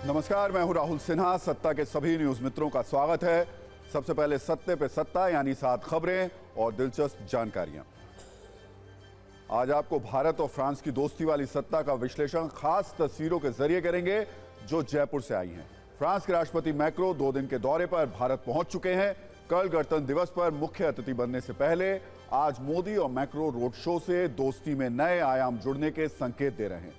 नमस्कार, मैं हूं राहुल सिन्हा। सत्ता के सभी न्यूज मित्रों का स्वागत है। सबसे पहले सत्ते पे सत्ता यानी 7 खबरें और दिलचस्प जानकारियां। आज आपको भारत और फ्रांस की दोस्ती वाली सत्ता का विश्लेषण खास तस्वीरों के जरिए करेंगे जो जयपुर से आई हैं। फ्रांस के राष्ट्रपति मैक्रो 2 दिन के दौरे पर भारत पहुंच चुके हैं। कल गणतंत्र दिवस पर मुख्य अतिथि बनने से पहले आज मोदी और मैक्रो रोड शो से दोस्ती में नए आयाम जुड़ने के संकेत दे रहे हैं।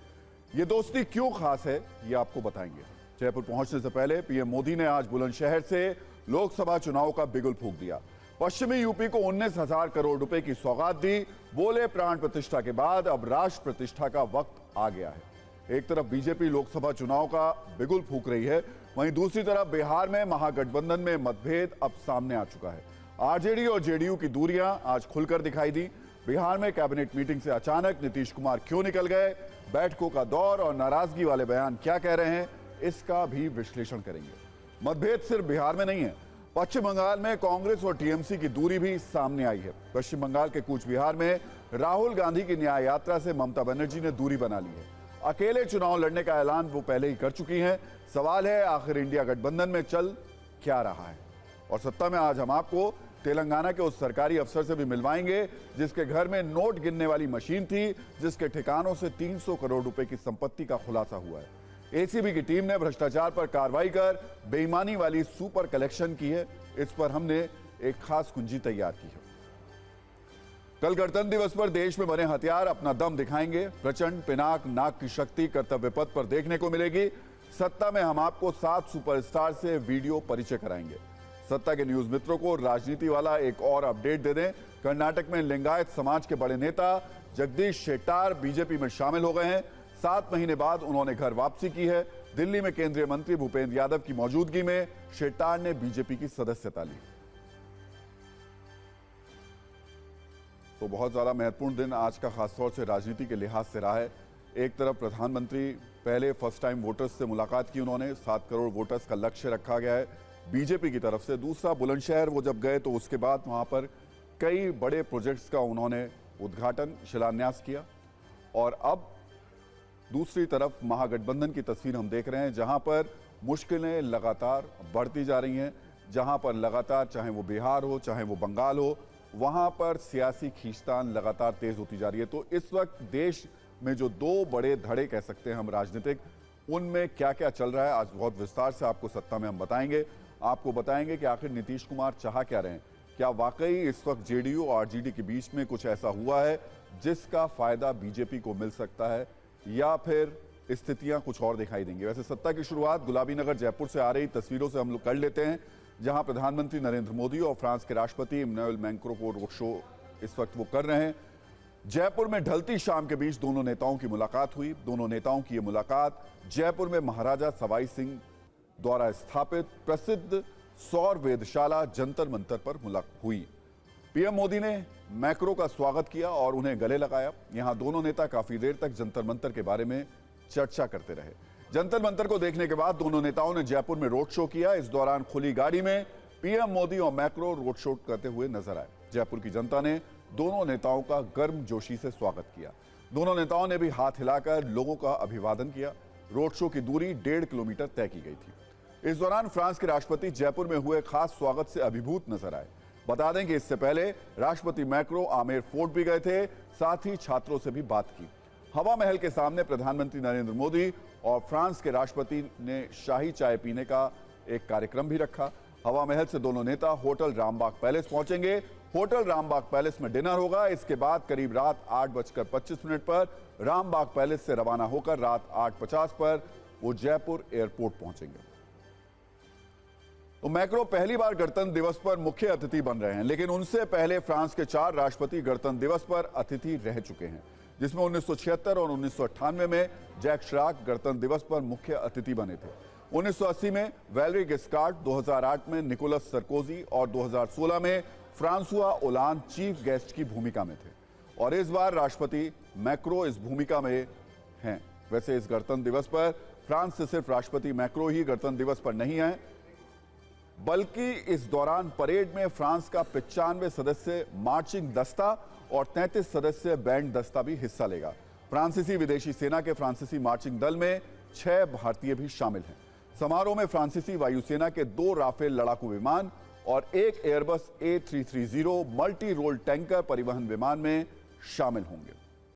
ये दोस्ती क्यों खास है, ये आपको बताएंगे। जयपुर पहुंचने से पहले पीएम मोदी ने आज बुलंदशहर से लोकसभा चुनाव का बिगुल फूंक दिया। पश्चिमी यूपी को 19,000 करोड़ रुपए की सौगात दी। बोले, प्राण प्रतिष्ठा के बाद अब राष्ट्र प्रतिष्ठा का वक्त आ गया है। एक तरफ बीजेपी लोकसभा चुनाव का बिगुल फूंक रही है, वहीं दूसरी तरफ बिहार में महागठबंधन में मतभेद अब सामने आ चुका है। आरजेडी और जेडीयू की दूरियां आज खुलकर दिखाई दी। बिहार में कैबिनेट मीटिंग से अचानक नीतीश कुमार क्यों निकल गए, बैठकों का दौर और नाराजगी वाले बयान क्या कह रहे हैं, इसका भी विश्लेषण करेंगे। मतभेद सिर्फ बिहार में नहीं है, पश्चिम बंगाल में कांग्रेस और टीएमसी की दूरी भी सामने आई है। पश्चिम बंगाल के कूच बिहार में राहुल गांधी की न्याय यात्रा से ममता बनर्जी ने दूरी बना ली है। अकेले चुनाव लड़ने का ऐलान वो पहले ही कर चुकी हैं। सवाल है, आखिर इंडिया गठबंधन में चल क्या रहा है। और सत्ता में आज हम आपको तेलंगाना के उस सरकारी अफसर से भी मिलवाएंगे जिसके घर में नोट गिनने वाली मशीन थी, जिसके ठिकानों से 300 करोड़ रुपए की संपत्ति का खुलासा हुआ है। एसीबी की टीम ने भ्रष्टाचार पर कार्रवाई कर बेईमानी वाली सुपर कलेक्शन की है। इस पर हमने एक खास कुंजी तैयार की है। कल गणतंत्र दिवस पर देश में बने हथियार अपना दम दिखाएंगे। प्रचंड पिनाक नाक की शक्ति कर्तव्य पथ पर देखने को मिलेगी। सत्ता में हम आपको 7 सुपरस्टार से वीडियो परिचय कराएंगे। सत्ता के न्यूज मित्रों को राजनीति वाला एक और अपडेट दे दें। कर्नाटक में लिंगायत समाज के बड़े नेता जगदीश शेट्टार बीजेपी में शामिल हो गए हैं। 7 महीने बाद उन्होंने घर वापसी की है। दिल्ली में केंद्रीय मंत्री भूपेंद्र यादव की मौजूदगी में शेट्टार ने बीजेपी की सदस्यता ली। तो बहुत ज्यादा महत्वपूर्ण दिन आज का, खासतौर से राजनीति के लिहाज से रहा है। एक तरफ प्रधानमंत्री पहले फर्स्ट टाइम वोटर्स से मुलाकात की उन्होंने, 7 करोड़ वोटर्स का लक्ष्य रखा गया है बीजेपी की तरफ से। दूसरा, बुलंदशहर वो जब गए तो उसके बाद वहां पर कई बड़े प्रोजेक्ट्स का उन्होंने उद्घाटन शिलान्यास किया। और अब दूसरी तरफ महागठबंधन की तस्वीर हम देख रहे हैं, जहां पर मुश्किलें लगातार बढ़ती जा रही हैं, जहां पर लगातार, चाहे वो बिहार हो चाहे वो बंगाल हो, वहां पर सियासी खींचतान लगातार तेज होती जा रही है। तो इस वक्त देश में जो 2 बड़े धड़े कह सकते हैं हम राजनीतिक, उनमें क्या क्या चल रहा है आज बहुत विस्तार से आपको सत्ता में हम बताएंगे। आपको बताएंगे कि आखिर नीतीश कुमार चाह क्या रहे हैं। क्या वाकई इस वक्त जेडीयू और आरजेडी के बीच में कुछ ऐसा हुआ है जिसका फायदा बीजेपी को मिल सकता है, या फिर स्थितियां कुछ और दिखाई देंगी। वैसे सत्ता की शुरुआत गुलाबी नगर जयपुर से आ रही तस्वीरों से हम लोग कर लेते हैं, जहां प्रधानमंत्री नरेंद्र मोदी और फ्रांस के राष्ट्रपति इमैनुएल मैक्रों को रोड शो इस वक्त वो कर रहे हैं। जयपुर में ढलती शाम के बीच दोनों नेताओं की मुलाकात हुई। दोनों नेताओं की ये मुलाकात जयपुर में महाराजा सवाई सिंह द्वारा स्थापित प्रसिद्ध सौर वेधशाला जंतर मंतर पर मुलाकात हुई। पीएम मोदी ने मैक्रो का स्वागत किया और उन्हें गले लगाया। यहां दोनों नेता काफी देर तक जंतर मंतर के बारे में चर्चा करते रहे। जंतर मंतर को देखने के बाद दोनों नेताओं ने जयपुर में रोड शो किया। इस दौरान खुली गाड़ी में पीएम मोदी और मैक्रो रोड शो करते हुए नजर आए। जयपुर की जनता ने दोनों नेताओं का गर्मजोशी से स्वागत किया। दोनों नेताओं ने भी हाथ हिलाकर लोगों का अभिवादन किया। रोड शो की दूरी 1.5 किलोमीटर तय की गई थी। इस दौरान फ्रांस के राष्ट्रपति जयपुर में हुए खास स्वागत से अभिभूत नजर आए। बता दें कि इससे पहले राष्ट्रपति मैक्रो आमेर फोर्ट भी गए थे, साथ ही छात्रों से भी बात की। हवा महल के सामने प्रधानमंत्री नरेंद्र मोदी और फ्रांस के राष्ट्रपति ने शाही चाय पीने का एक कार्यक्रम भी रखा। हवा महल से दोनों नेता होटल रामबाग पैलेस पहुंचेंगे। होटल रामबाग पैलेस में डिनर होगा। इसके बाद करीब रात 8:25 पर रामबाग पैलेस से रवाना होकर रात 8:50 पर वो जयपुर एयरपोर्ट पहुंचेंगे। तो मैक्रो पहली बार गणतंत्र दिवस पर मुख्य अतिथि बन रहे हैं, लेकिन उनसे पहले फ्रांस के 4 राष्ट्रपति गणतंत्र दिवस पर अतिथि रह चुके हैं, जिसमें 1976 और 1998 में जैक शिराक गणतंत्र दिवस पर मुख्य अतिथि बने थे। 1980 में वैलेरी गिस्कार्ड, 2008 में निकोलस सरकोजी और 2016 में फ्रांसुआ ओलांद चीफ गेस्ट की भूमिका में थे। और इस बार राष्ट्रपति मैक्रो इस भूमिका में हैं। वैसे इस गणतंत्र दिवस पर फ्रांस से सिर्फ राष्ट्रपति मैक्रो ही गणतंत्र दिवस पर नहीं है, बल्कि इस दौरान परेड में फ्रांस का 95 सदस्य मार्चिंग दस्ता और 33 सदस्य बैंड दस्ता भी हिस्सा लेगा। फ्रांसीसी विदेशी सेना के फ्रांसीसी मार्चिंग दल में 6 भारतीय भी शामिल हैं। समारोह में फ्रांसीसी वायुसेना के 2 राफेल लड़ाकू विमान और एक Airbus A330 multi role tanker परिवहन विमान में शामिल होंगे।